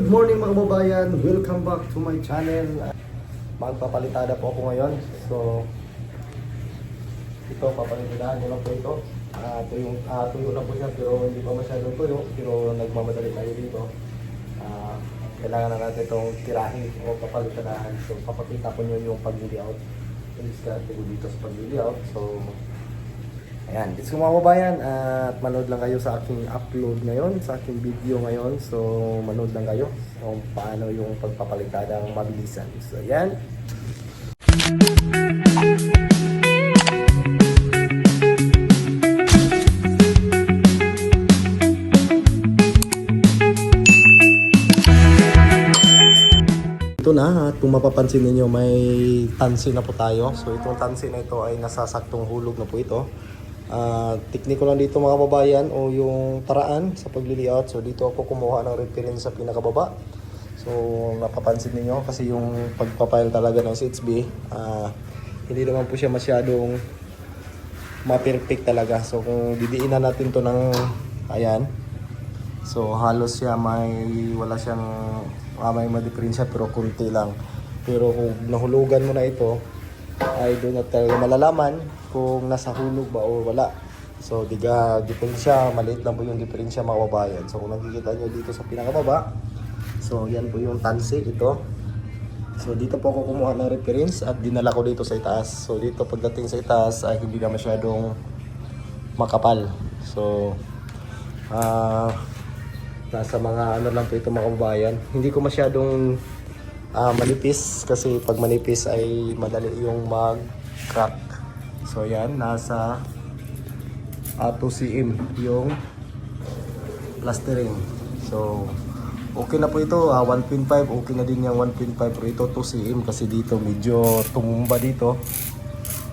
Good morning mga kababayan, welcome back to my channel. Magpapalitada po ako ngayon. So, ito, papalitadahan ko lang po ito. Tuyo lang po siya pero hindi pa masyadong tuyo. Pero nagmamadali tayo dito. Kailangan na natin itong tirahin o papalitadahan. So, papakita ko nyo yung pag-layout. Diskarte ko dito sa pag-layout. So, ayan, let's go mga kababayan. At manood lang kayo sa aking upload ngayon, sa aking video ngayon. So, manood lang kayo kung paano yung pagpapalitadang mabilisan. So, ayan. Ito na, at kung mapapansin ninyo, may tansi na po tayo. So, itong tansi na ito ay nasasaktong hulog na po ito. Tekniko lang dito mga kababayan o yung paraan sa pag-layout. So dito ako kumuha ng reference sa pinakababa. So napapansin niyo kasi yung pagpapile talaga ng CHB, hindi naman po siya masyadong ma-perfect talaga. So kung didiinan natin to ng ayan, so halos siya wala siyang may ma-diferensya pero kunti lang. Pero kung nahulugan mo na ito, ay doon na talaga malalaman kung nasa hulog ba o wala. So diferensya, maliit lang po yung diferensya mga kababayan. So kung nakikita nyo dito sa pinakababa, so yan po yung tansi ito. So dito po ako kumuha ng reference at dinala ko dito sa itaas. So dito pagdating sa itaas ay hindi na masyadong makapal. So nasa mga ano lang po ito mga kababayan. Hindi ko masyadong manipis kasi pag manipis ay madali yung mag-crack. So yan, nasa 2 cm yung plastering. So okay na po ito, 1.5 okay na din yung 1.5 pero ito 2 cm kasi dito medyo tumumba dito.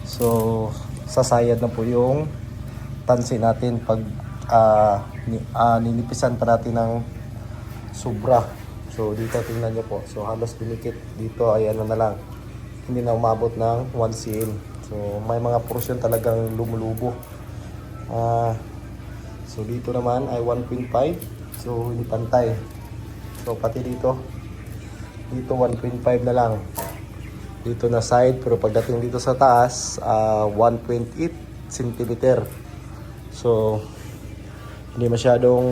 So sasayad na po yung tansi natin pag ninipisan pa natin ng sobra. So dito tingnan nyo po. So halos pinikit dito ay ano na lang. Hindi na umabot ng 1 cm. So may mga portion talagang lumulubo. So dito naman ay 1.5. So hindi pantay. So pati dito 1.5 na lang. Dito na side pero pagdating dito sa taas 1.8 cm. So hindi masyadong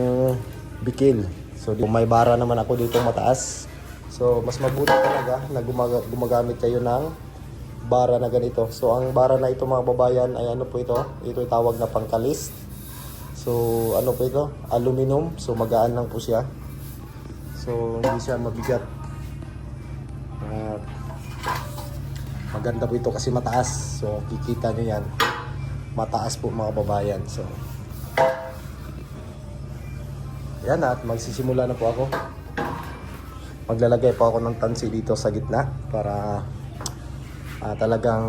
bikil. So may bara naman ako dito mataas. So mas mabuti talaga na gumagamit kayo ng bara na ganito. So ang bara na ito mga babayan ay ano po ito? Ito tawag na pangkalis. So ano po ito? Aluminum. So magaan lang po siya. So hindi siya mabigat. Maganda po ito kasi mataas. So kikita nyo yan. Mataas po mga babayan. So yan at magsisimula na po ako. Maglalagay po ako ng tansi dito sa gitna para talagang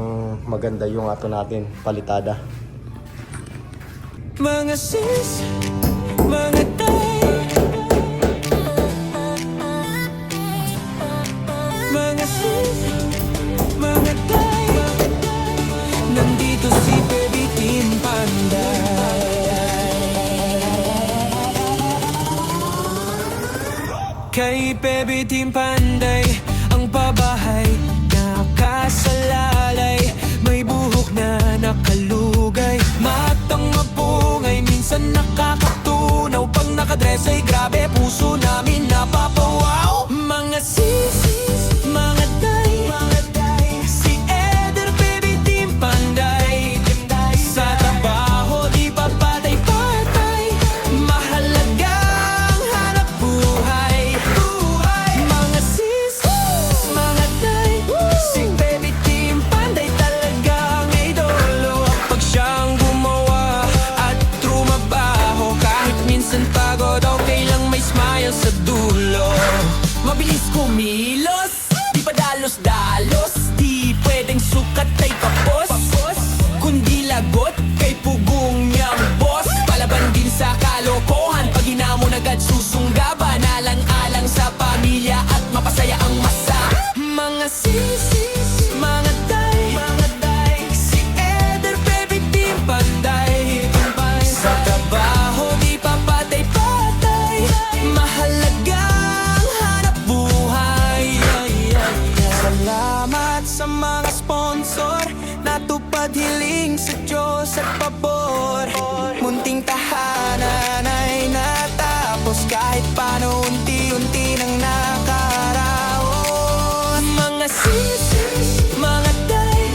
maganda yung ato natin palitada. Mga sis, mga tay, mga sis, mga tay, nandito si Baby Team Panday. Kay Baby Team Panday, ang pabahay nakasalalay, may buhok na nakalugay, matang mapungay, minsan nakakatunaw, pag nakadress ay grabe, puso namin napapawaw. Mga sis, mga day, si Eder Baby Team Panday, sa trabaho di pa patay-patay, mahalagang hanap buhay. Mga sis, mga day, si Baby Team Panday talagang idolo. Pag siyang gumawa at trumabaho, kahit minsan pagod, okay lang may smile sa dulo. Mabilis kumilos, di pa dalos-dalos, di pwedeng sukat ay kapos, kundi lagot kay pugong niyang boss. Palaban din sa kalokohan, pag hinamon agad susunggaban, alang-alang sa pamilya at mapasaya ang masa. Mga sis, mga day, si Eder Baby Team Panday, sa trabaho di pa patay-patay, mahalagang hanap at pabor. Munting tahanan ay natapos, kahit paano unti-unti nang nakaraos. Mga sis, mga day,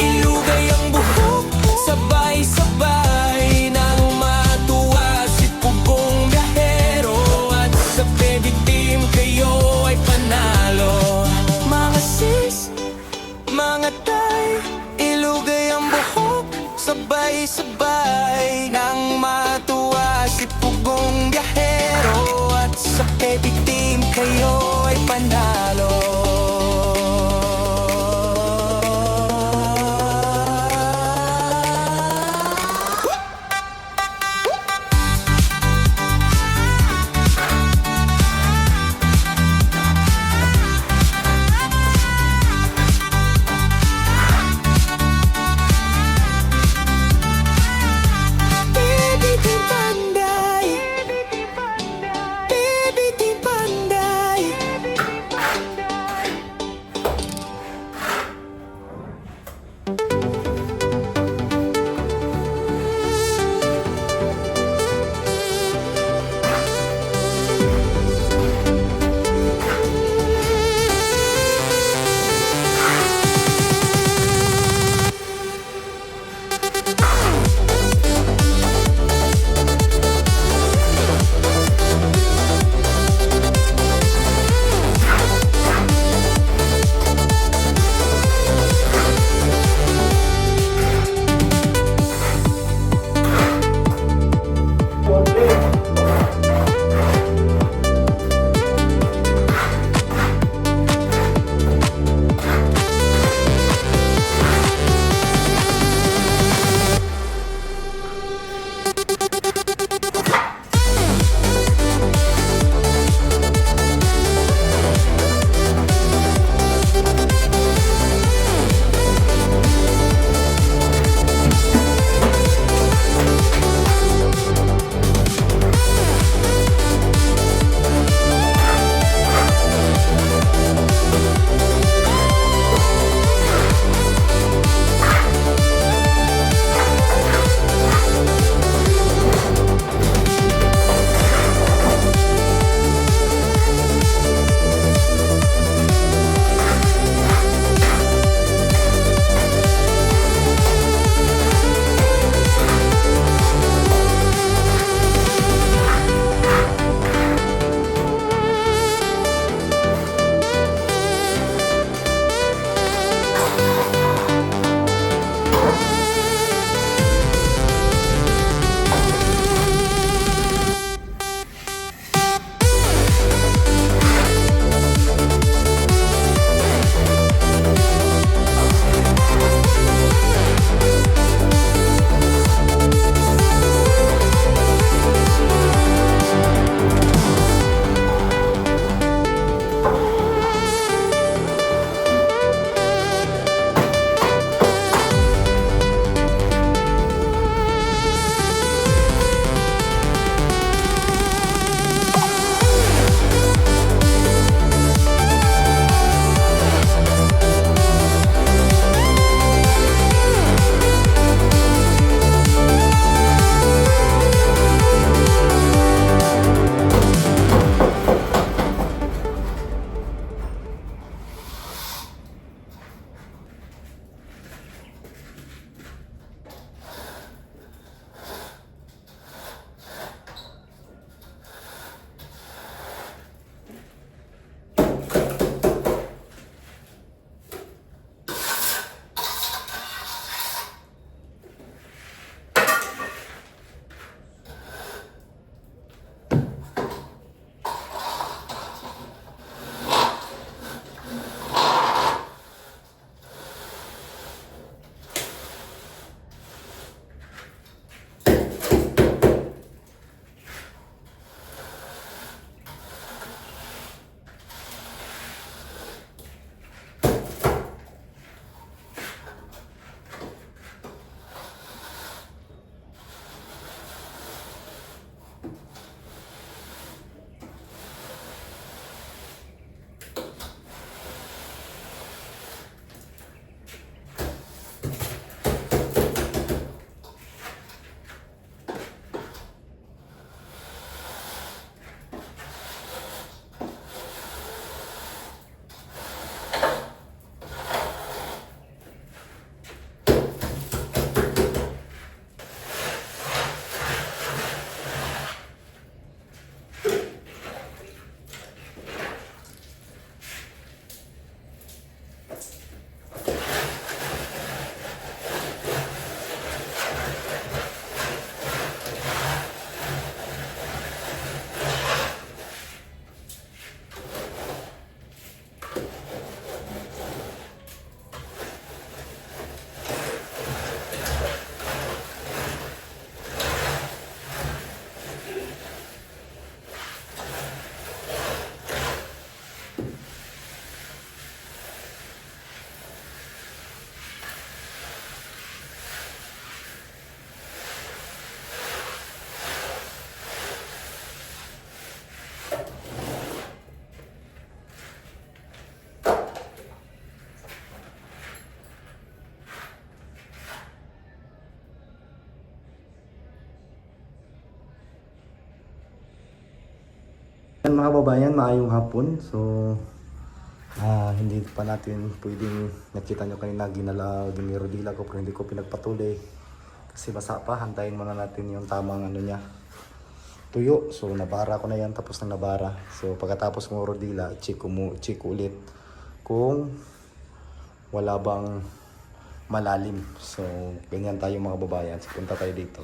ilugay ang buhok, sabay-sabay nang matuwa si Pugong Biyahero. At sa baby team kayo ay panalo. Mga sis, mga tay, ilugay ang buhok, sabay-sabay nang matuwa si Pugong Biyahero. At sa baby team kayo ay panalo. Baby team panday, baby team panday. Yan mga babayan, maayong hapon. So, hindi pa natin pwedeng, nakita nyo kanina, ginirodila ko pero hindi ko pinagpatuloy. Kasi basa pa, hantayin muna natin yung tamang ano niya, tuyo. So, nabara ko na yan, tapos na nabara. So, pagkatapos mo rodila, check ko ulit kung wala bang malalim. So, ganyan tayo mga babayan. So, punta tayo dito.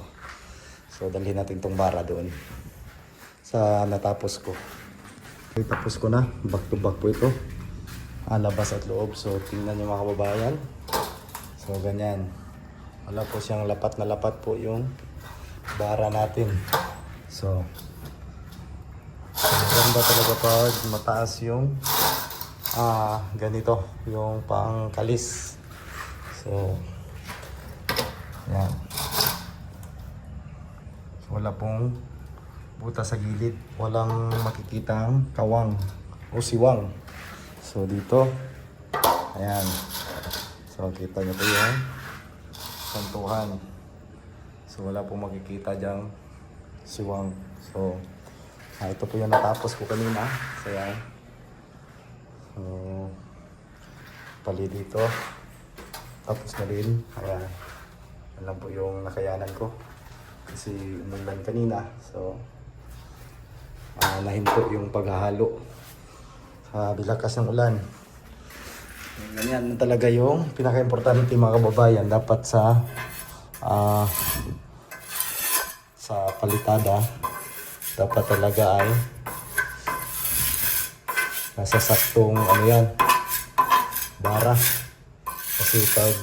So, dalhin natin tong bara doon sa natapos ko. Okay, tapos ko na. Back to back po ito. Labas at loob. So, tingnan nyo mga kababayan. So, ganyan. Wala po siyang lapat na lapat po yung bara natin. So, maganda talaga pag mataas yung ganito. Yung pangkalis. So, yan. So, wala pong butas sa gilid, walang makikitang kawang o siwang. So dito, ayan. So kita nyo po yung santuhan. So wala pong makikita dyang siwang. So ito po yung natapos ko kanina. So yan. So pali dito. Tapos na rin. Ayan. Alam po yung nakayanan ko. Kasi umulan kanina. So nahinto yung paghahalo sa bilakas ng ulan. Ganyan na talaga yung pinaka-importante mga kababayan. Dapat sa palitada, dapat talaga ay nasa saktong ano yan, bara. Kasi pag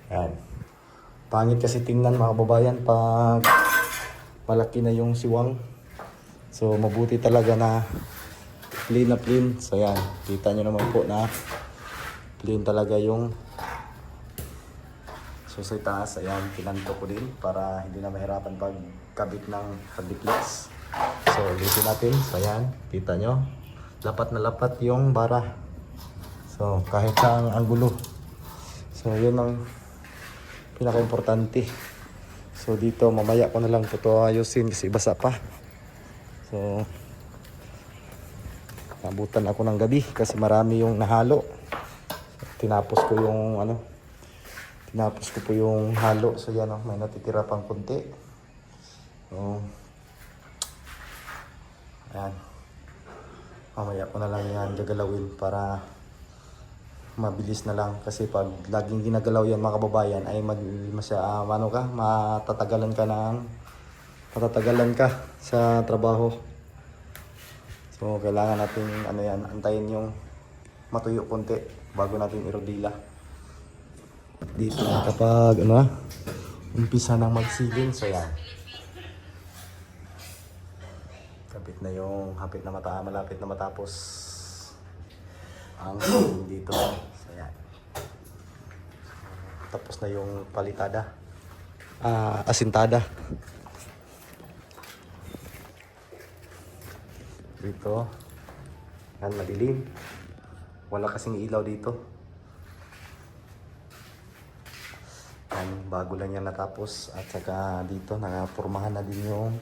yan, pangit kasi tingnan mga kababayan pag malaki na yung siwang. So mabuti talaga na clean na clean. So yan, kita nyo naman po na clean talaga yung so sa taas. Ayan, kinanto ko din para hindi na mahirapan pag kabit ng hardiplex. So ulitin natin. So ayan, kita nyo, lapat na lapat yung bara. So kahit saang anggulo. So yun ang pinaka-importante. So dito mamaya ko na lang ito ayusin kasi basa pa. So nabutan ako ng gabi kasi marami yung nahalo. Tinapos ko po yung halo. So yan, may natitira pang kunti. So ayan, mamaya ko na lang yan gagalawin para mabilis na lang. Kasi pag laging ginagalaw yan mga kababayan ay matatagalan ka sa trabaho. So kailangan natin antayin yung matuyo konti bago natin irodila. Dito na kapag umpisa nang magsiling. So yan, malapit na matapos ang siling dito. So yan, tapos na yung palitada, asintada. Dito yan, madilim, wala kasing ilaw dito. Yan, bago lang yan natapos. At saka dito nakapurmahan na din yung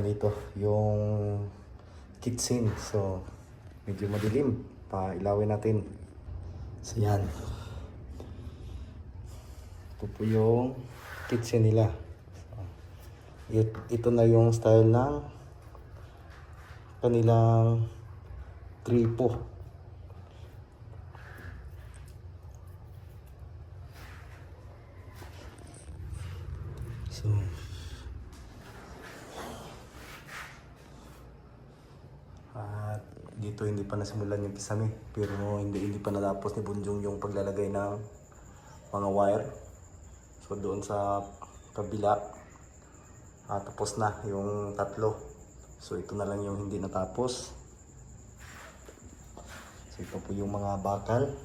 dito yung kitchen. So medyo madilim, pailawin natin. So yan, ito po yung kitchen nila. Ito na yung style ng kanilang gripo. So at dito hindi pa nasimulan yung kisame, pero hindi pa natapos ni Bunjong yung paglalagay ng mga wire. So doon sa kabila tapos na yung tatlo. So ito na lang yung hindi natapos. So ito po yung mga bakal.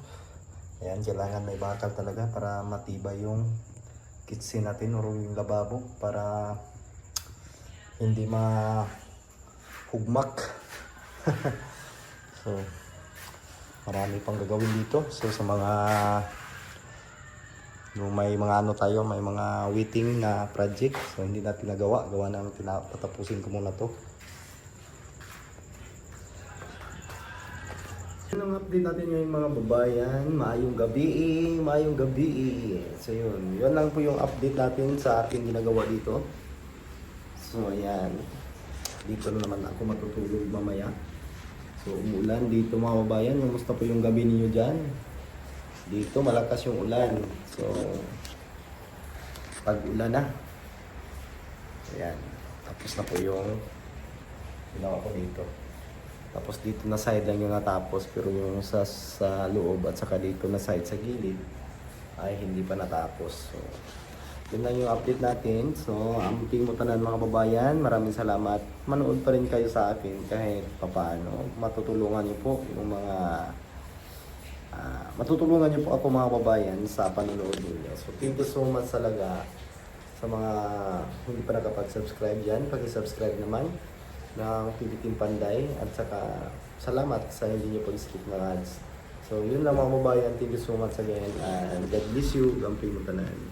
Ayan, kailangan may bakal talaga para matibay yung kitchen natin o yung lababo, para hindi mahugmak. So marami pang gagawin dito. So sa mga Yung may mga ano tayo, may mga waiting na project. So hindi natin nagawa. Gawa namin tatapusin ko muna to. Yun ang update natin ngayon mga babayan. Maayong gabi. Maayong gabi. So yun. Yun lang po yung update natin sa aking ginagawa dito. So ayan. Dito na naman ako matutulog mamaya. So umulan dito mga babayan. Kumusta po yung gabi ninyo dyan? Dito malakas yung ulan. So pag-ulan na. Ayan. Tapos na po yung ginawa ko dito. Tapos dito na side lang yung natapos. Pero yung sa loob at saka dito na side sa gilid ay hindi pa natapos. So yun lang yung update natin. So amping mo tanan mga babayan. Maraming salamat. Manood pa rin kayo sa akin kahit papaano. Matutulungan niyo po yung mga matutulungan niyo po ako mga babayan sa panonood ninyo. So thank you so much talaga sa mga hindi pa nakapag-subscribe dyan. Pag-subscribe naman ng TV Team Panday at saka salamat sa hindi niyo pag-skip ng ads. So yun lang mga babayan. Thank you so much again and God bless you. Gamping mo tanan.